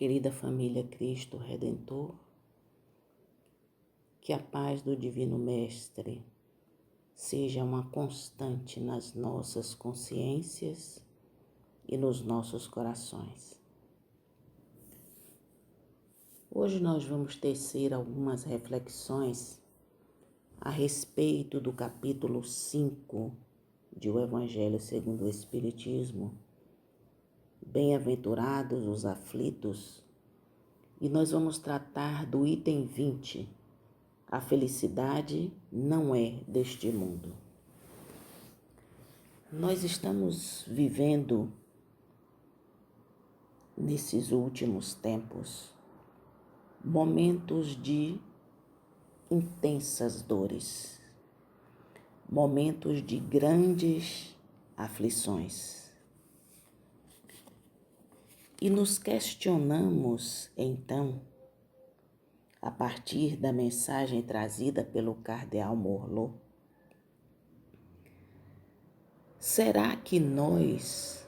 Querida família Cristo Redentor, que a paz do Divino Mestre seja uma constante nas nossas consciências e nos nossos corações. Hoje nós vamos tecer algumas reflexões a respeito do capítulo 5 de O Evangelho segundo o Espiritismo, Bem-aventurados os aflitos, e nós vamos tratar do item 20, a felicidade não é deste mundo. Nós estamos vivendo, nesses últimos tempos, momentos de intensas dores, momentos de grandes aflições. E nos questionamos, então, a partir da mensagem trazida pelo Cardeal Morlot, será que nós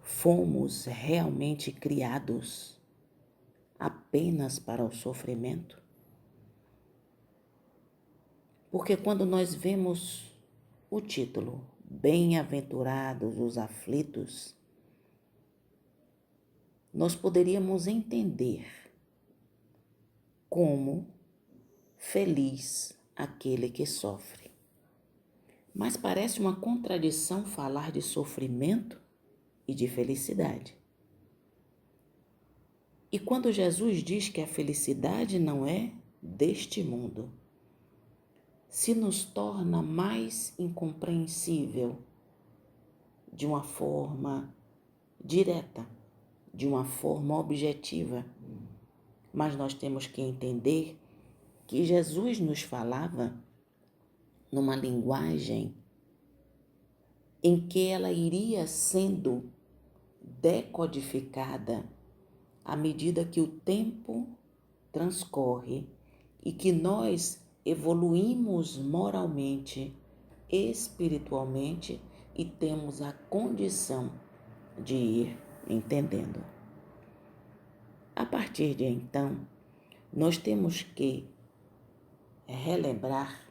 fomos realmente criados apenas para o sofrimento? Porque quando nós vemos o título, Bem-aventurados os aflitos, nós poderíamos entender como feliz aquele que sofre. Mas parece uma contradição falar de sofrimento e de felicidade. E quando Jesus diz que a felicidade não é deste mundo, se nos torna mais incompreensível de uma forma direta, de uma forma objetiva. Mas nós temos que entender que Jesus nos falava numa linguagem em que ela iria sendo decodificada à medida que o tempo transcorre e que nós evoluímos moralmente, espiritualmente e temos a condição de ir entendendo. A partir de então, nós temos que relembrar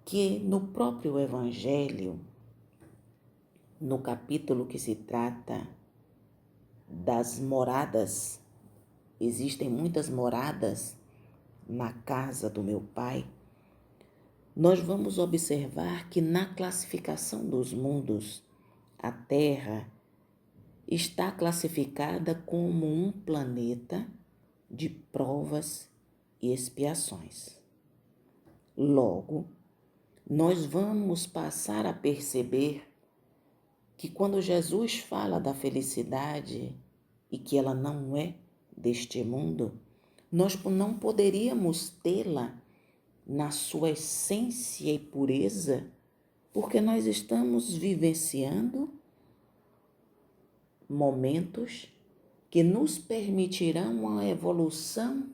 que no próprio Evangelho, no capítulo que se trata das moradas, existem muitas moradas na casa do meu Pai, nós vamos observar que na classificação dos mundos, a Terra está classificada como um planeta de provas e expiações. Logo, nós vamos passar a perceber que quando Jesus fala da felicidade e que ela não é deste mundo, nós não poderíamos tê-la na sua essência e pureza, porque nós estamos vivenciando momentos que nos permitirão uma evolução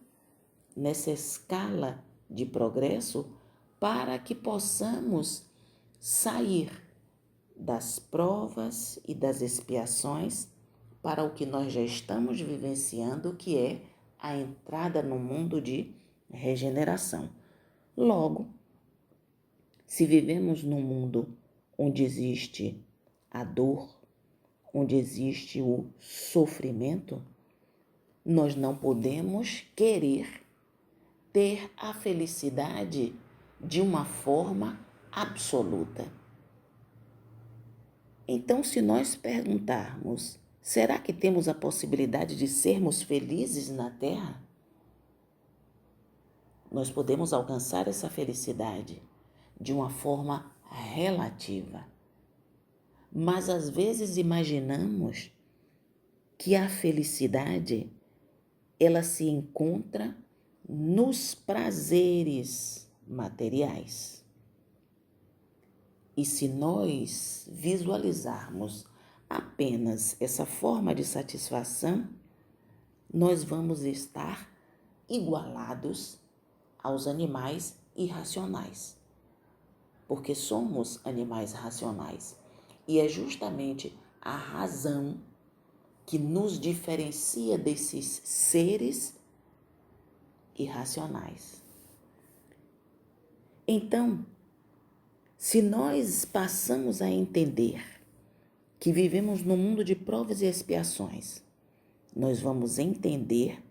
nessa escala de progresso para que possamos sair das provas e das expiações para o que nós já estamos vivenciando, que é a entrada no mundo de regeneração. Logo, se vivemos num mundo onde existe a dor, onde existe o sofrimento, nós não podemos querer ter a felicidade de uma forma absoluta. Então, se nós perguntarmos, será que temos a possibilidade de sermos felizes na Terra? Nós podemos alcançar essa felicidade de uma forma relativa. Mas às vezes imaginamos que a felicidade ela se encontra nos prazeres materiais. E se nós visualizarmos apenas essa forma de satisfação, nós vamos estar igualados aos animais irracionais, porque somos animais racionais. E é justamente a razão que nos diferencia desses seres irracionais. Então, se nós passamos a entender que vivemos num mundo de provas e expiações, nós vamos entender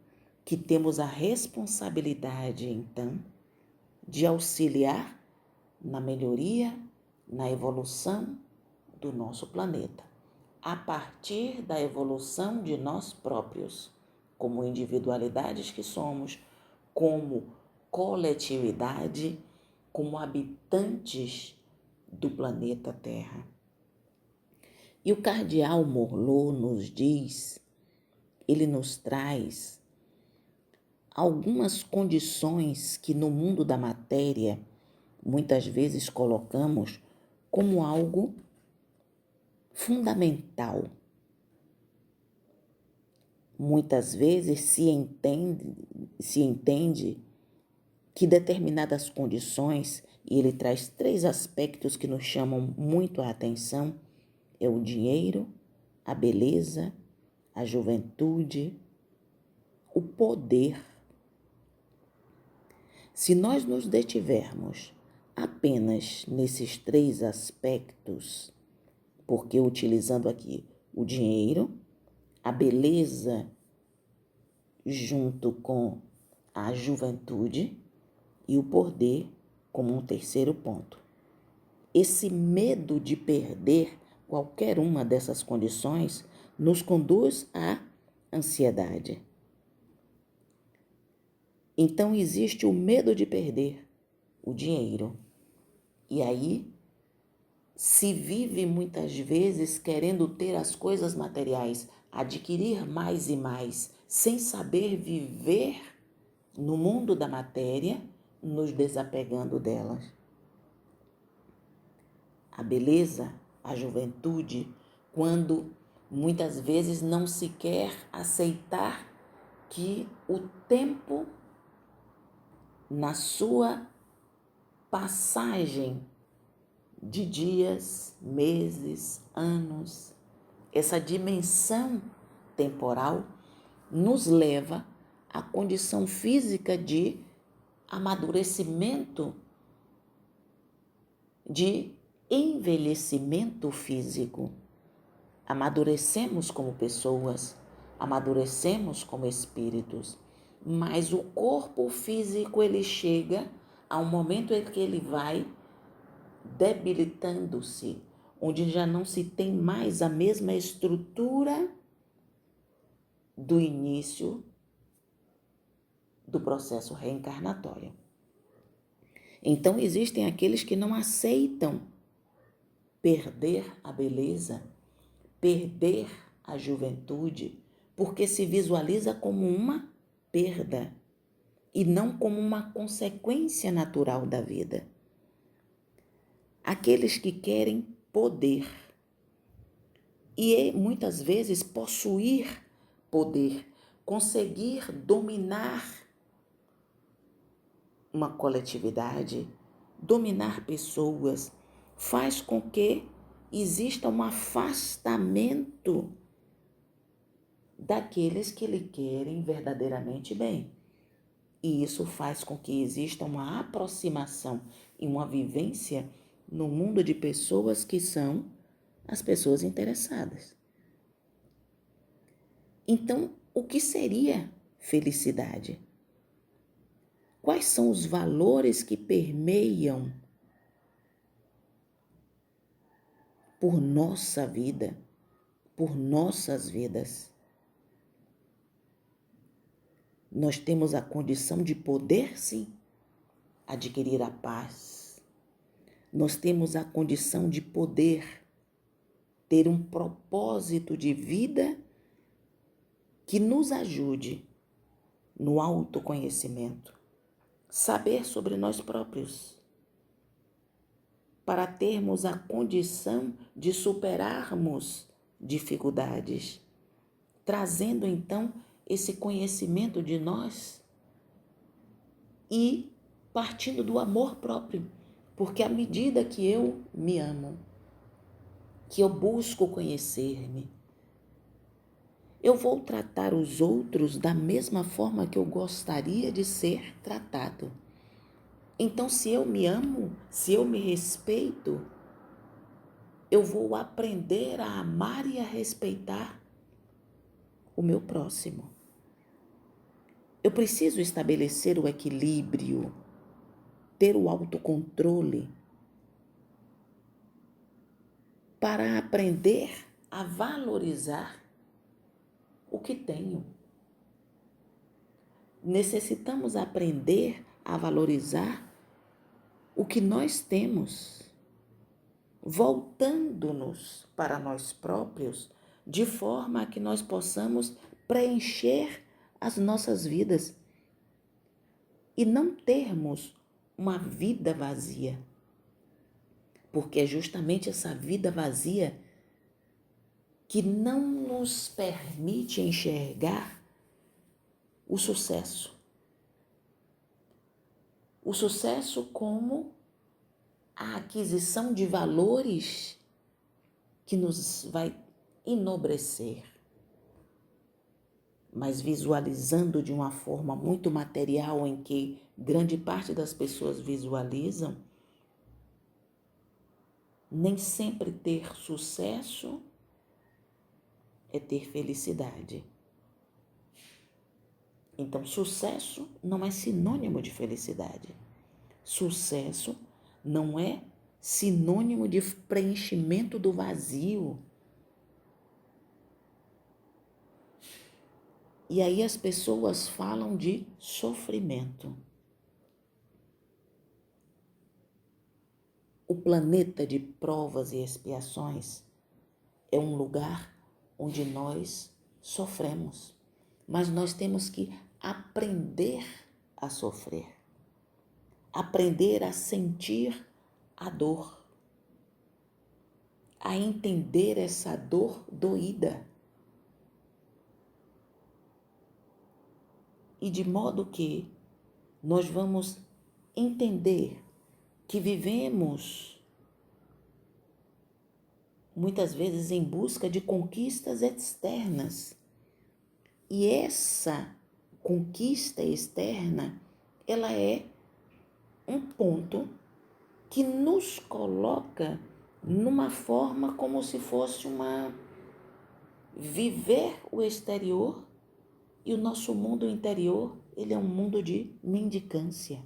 que temos a responsabilidade, então, de auxiliar na melhoria, na evolução do nosso planeta, a partir da evolução de nós próprios, como individualidades que somos, como coletividade, como habitantes do planeta Terra. E o cardeal Morlot nos diz, ele nos traz algumas condições que no mundo da matéria muitas vezes colocamos como algo fundamental. Muitas vezes se entende que determinadas condições, e ele traz 3 aspectos que nos chamam muito a atenção, é o dinheiro, a beleza, a juventude, o poder. Se nós nos detivermos apenas nesses 3 aspectos, porque utilizando aqui o dinheiro, a beleza junto com a juventude e o poder como um terceiro ponto. Esse medo de perder qualquer uma dessas condições nos conduz à ansiedade. Então existe o medo de perder o dinheiro. E aí se vive muitas vezes querendo ter as coisas materiais, adquirir mais e mais, sem saber viver no mundo da matéria, nos desapegando delas. A beleza, a juventude, quando muitas vezes não se quer aceitar que o tempo, na sua passagem de dias, meses, anos, essa dimensão temporal nos leva à condição física de amadurecimento, de envelhecimento físico. Amadurecemos como pessoas, amadurecemos como espíritos, mas o corpo físico ele chega a um momento em que ele vai debilitando-se, onde já não se tem mais a mesma estrutura do início do processo reencarnatório. Então existem aqueles que não aceitam perder a beleza, perder a juventude, porque se visualiza como uma perda e não como uma consequência natural da vida. Aqueles que querem poder e muitas vezes possuir poder, conseguir dominar uma coletividade, dominar pessoas, faz com que exista um afastamento daqueles que lhe querem verdadeiramente bem. E isso faz com que exista uma aproximação e uma vivência no mundo de pessoas que são as pessoas interessadas. Então, o que seria felicidade? Quais são os valores que permeiam por nossa vida, por nossas vidas? Nós temos a condição de poder, sim, adquirir a paz. Nós temos a condição de poder ter um propósito de vida que nos ajude no autoconhecimento, saber sobre nós próprios, para termos a condição de superarmos dificuldades, trazendo então esse conhecimento de nós e partindo do amor próprio, porque à medida que eu me amo, que eu busco conhecer-me, eu vou tratar os outros da mesma forma que eu gostaria de ser tratado. Então, se eu me amo, se eu me respeito, eu vou aprender a amar e a respeitar o meu próximo. Eu preciso estabelecer o equilíbrio, ter o autocontrole para aprender a valorizar o que tenho. Necessitamos aprender a valorizar o que nós temos, voltando-nos para nós próprios, de forma a que nós possamos preencher as nossas vidas e não termos uma vida vazia. Porque é justamente essa vida vazia que não nos permite enxergar o sucesso. O sucesso como a aquisição de valores que nos vai enobrecer. Mas visualizando de uma forma muito material em que grande parte das pessoas visualizam, nem sempre ter sucesso é ter felicidade. Então, sucesso não é sinônimo de felicidade. Sucesso não é sinônimo de preenchimento do vazio. E aí as pessoas falam de sofrimento. O planeta de provas e expiações é um lugar onde nós sofremos, mas nós temos que aprender a sofrer, aprender a sentir a dor, a entender essa dor doída. E de modo que nós vamos entender que vivemos muitas vezes em busca de conquistas externas. E essa conquista externa, ela é um ponto que nos coloca numa forma como se fosse viver o exterior, e o nosso mundo interior, ele é um mundo de mendicância.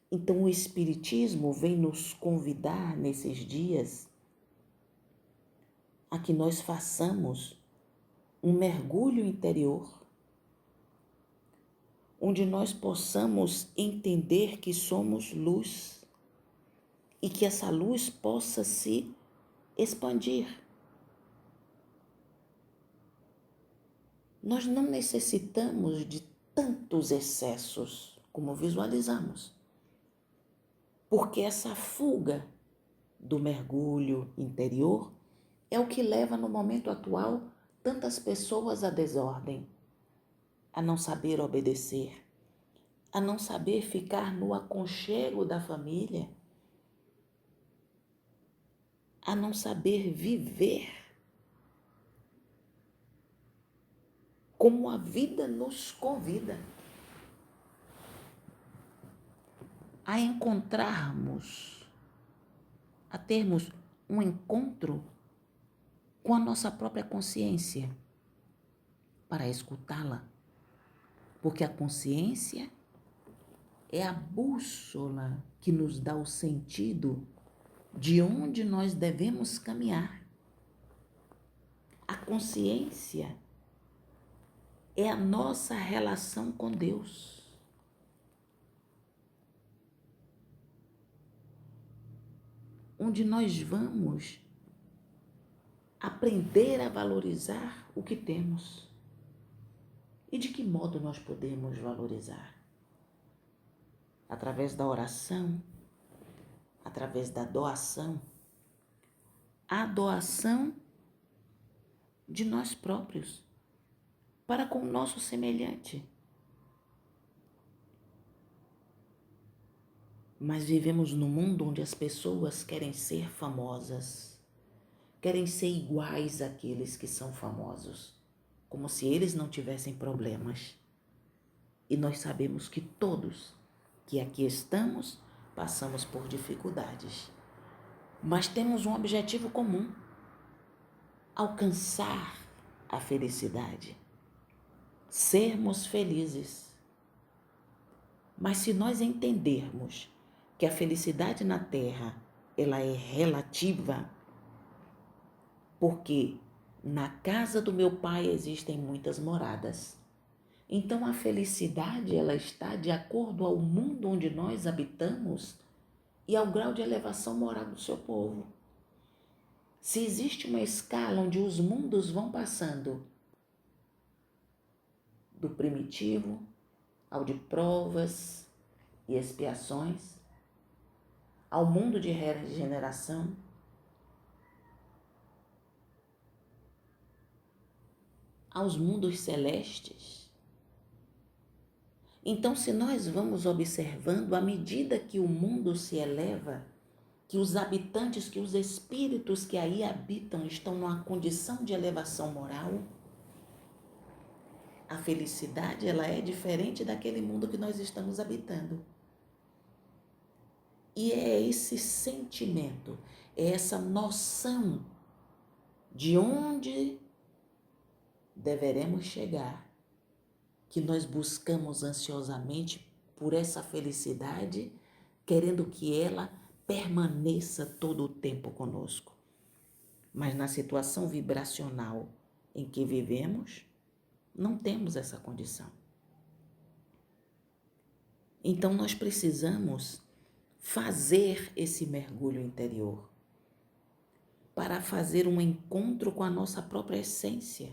Então o Espiritismo vem nos convidar nesses dias a que nós façamos um mergulho interior, onde nós possamos entender que somos luz e que essa luz possa se expandir. Nós não necessitamos de tantos excessos como visualizamos, porque essa fuga do mergulho interior é o que leva no momento atual tantas pessoas à desordem, a não saber obedecer, a não saber ficar no aconchego da família, a não saber viver como a vida nos convida, a encontrarmos, a termos um encontro com a nossa própria consciência, para escutá-la, porque a consciência é a bússola que nos dá o sentido de onde nós devemos caminhar. A consciência é a nossa relação com Deus. Onde nós vamos aprender a valorizar o que temos. E de que modo nós podemos valorizar? Através da oração, através da doação. A doação de nós próprios para com o nosso semelhante. Mas vivemos num mundo onde as pessoas querem ser famosas, querem ser iguais àqueles que são famosos, como se eles não tivessem problemas. E nós sabemos que todos que aqui estamos passamos por dificuldades, mas temos um objetivo comum: alcançar a felicidade, sermos felizes. Mas se nós entendermos que a felicidade na Terra ela é relativa, porque na casa do meu pai existem muitas moradas. Então a felicidade ela está de acordo ao mundo onde nós habitamos e ao grau de elevação moral do seu povo. Se existe uma escala onde os mundos vão passando do primitivo ao de provas e expiações, ao mundo de regeneração, aos mundos celestes. Então, se nós vamos observando, à medida que o mundo se eleva, que os habitantes, que os espíritos que aí habitam estão numa condição de elevação moral, a felicidade ela é diferente daquele mundo que nós estamos habitando. E é esse sentimento, é essa noção de onde deveremos chegar, que nós buscamos ansiosamente por essa felicidade, querendo que ela permaneça todo o tempo conosco. Mas na situação vibracional em que vivemos, não temos essa condição. Então nós precisamos fazer esse mergulho interior para fazer um encontro com a nossa própria essência,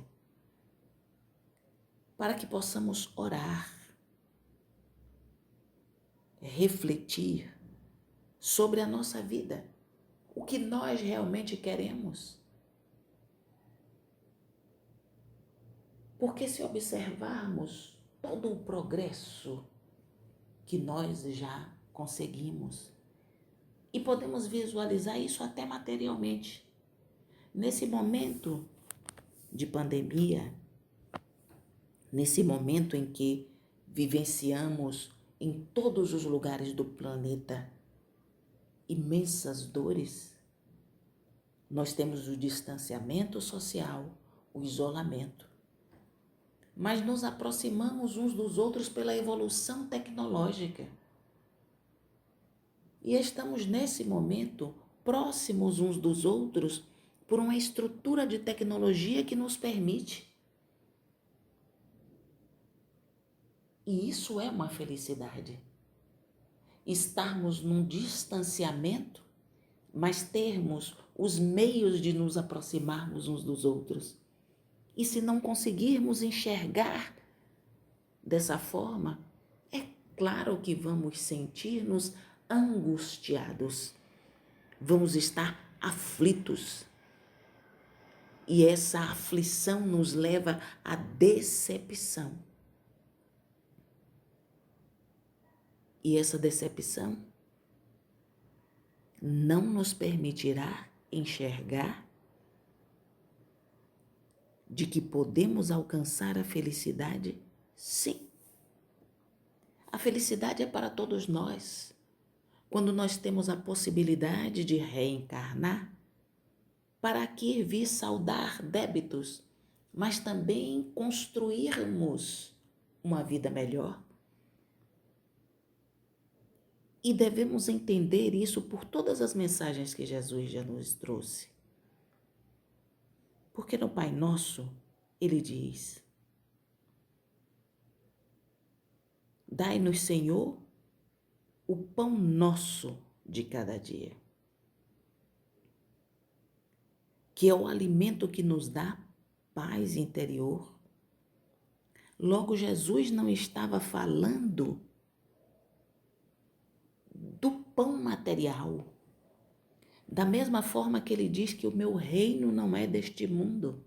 para que possamos orar, refletir sobre a nossa vida, o que nós realmente queremos. Porque se observarmos todo o progresso que nós já conseguimos, e podemos visualizar isso até materialmente, nesse momento de pandemia, nesse momento em que vivenciamos em todos os lugares do planeta imensas dores, nós temos o distanciamento social, o isolamento. Mas nos aproximamos uns dos outros pela evolução tecnológica. E estamos nesse momento próximos uns dos outros por uma estrutura de tecnologia que nos permite. E isso é uma felicidade. Estarmos num distanciamento, mas termos os meios de nos aproximarmos uns dos outros. E se não conseguirmos enxergar dessa forma, é claro que vamos sentir-nos angustiados, vamos estar aflitos. E essa aflição nos leva à decepção. E essa decepção não nos permitirá enxergar de que podemos alcançar a felicidade, sim. A felicidade é para todos nós. Quando nós temos a possibilidade de reencarnar, para aqui vir saldar débitos, mas também construirmos uma vida melhor. E devemos entender isso por todas as mensagens que Jesus já nos trouxe. Porque no Pai Nosso, ele diz: dai-nos, Senhor, o pão nosso de cada dia, que é o alimento que nos dá paz interior. Logo, Jesus não estava falando do pão material, da mesma forma que ele diz que o meu reino não é deste mundo.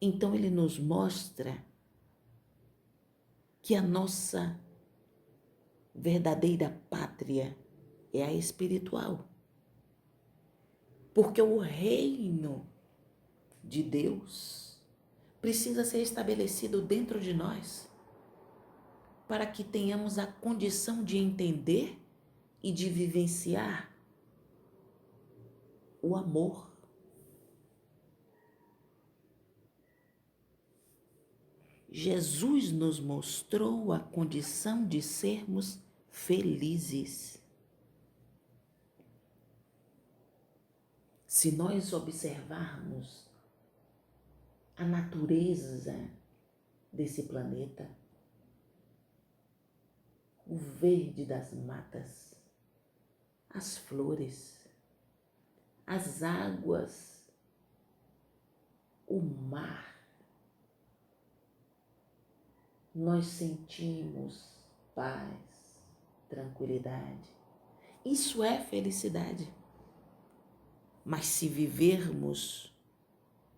Então ele nos mostra que a nossa verdadeira pátria é a espiritual. Porque o reino de Deus precisa ser estabelecido dentro de nós para que tenhamos a condição de entender e de vivenciar o amor. Jesus nos mostrou a condição de sermos felizes. Se nós observarmos a natureza desse planeta, o verde das matas, as flores, as águas, o mar, nós sentimos paz, tranquilidade. Isso é felicidade. Mas se vivermos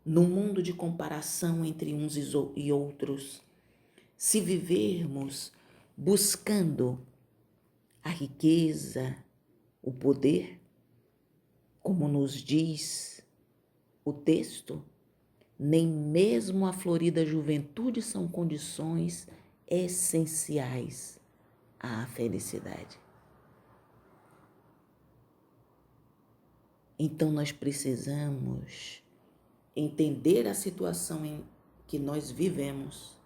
num mundo de comparação entre uns e outros, se vivermos buscando a riqueza, o poder, como nos diz o texto, nem mesmo a florida juventude são condições essenciais à felicidade. Então nós precisamos entender a situação em que nós vivemos,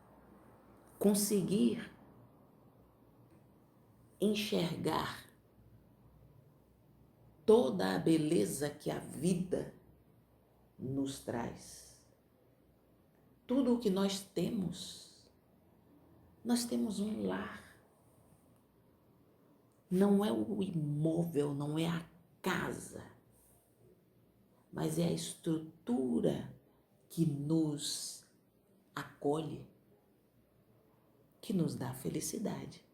conseguir enxergar toda a beleza que a vida nos traz. Tudo o que nós temos um lar. Não é o imóvel, não é a casa, mas é a estrutura que nos acolhe, que nos dá felicidade.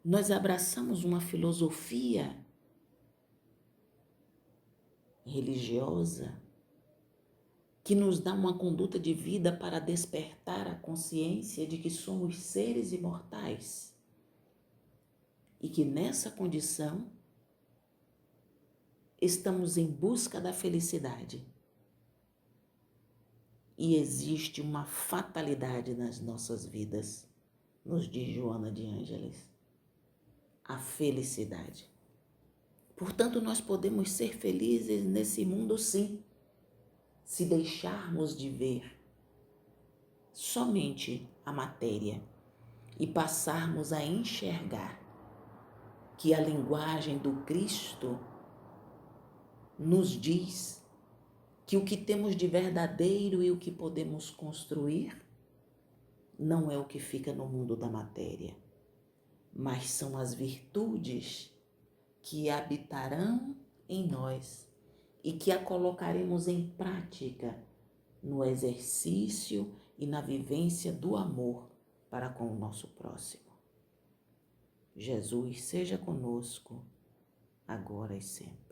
Nós abraçamos uma filosofia religiosa que nos dá uma conduta de vida para despertar a consciência de que somos seres imortais e que nessa condição estamos em busca da felicidade. E existe uma fatalidade nas nossas vidas, nos diz Joana de Ângeles, a felicidade. Portanto, nós podemos ser felizes nesse mundo sim, se deixarmos de ver somente a matéria e passarmos a enxergar que a linguagem do Cristo nos diz que o que temos de verdadeiro e o que podemos construir não é o que fica no mundo da matéria, mas são as virtudes que habitarão em nós e que a colocaremos em prática no exercício e na vivência do amor para com o nosso próximo. Jesus seja conosco, agora e sempre.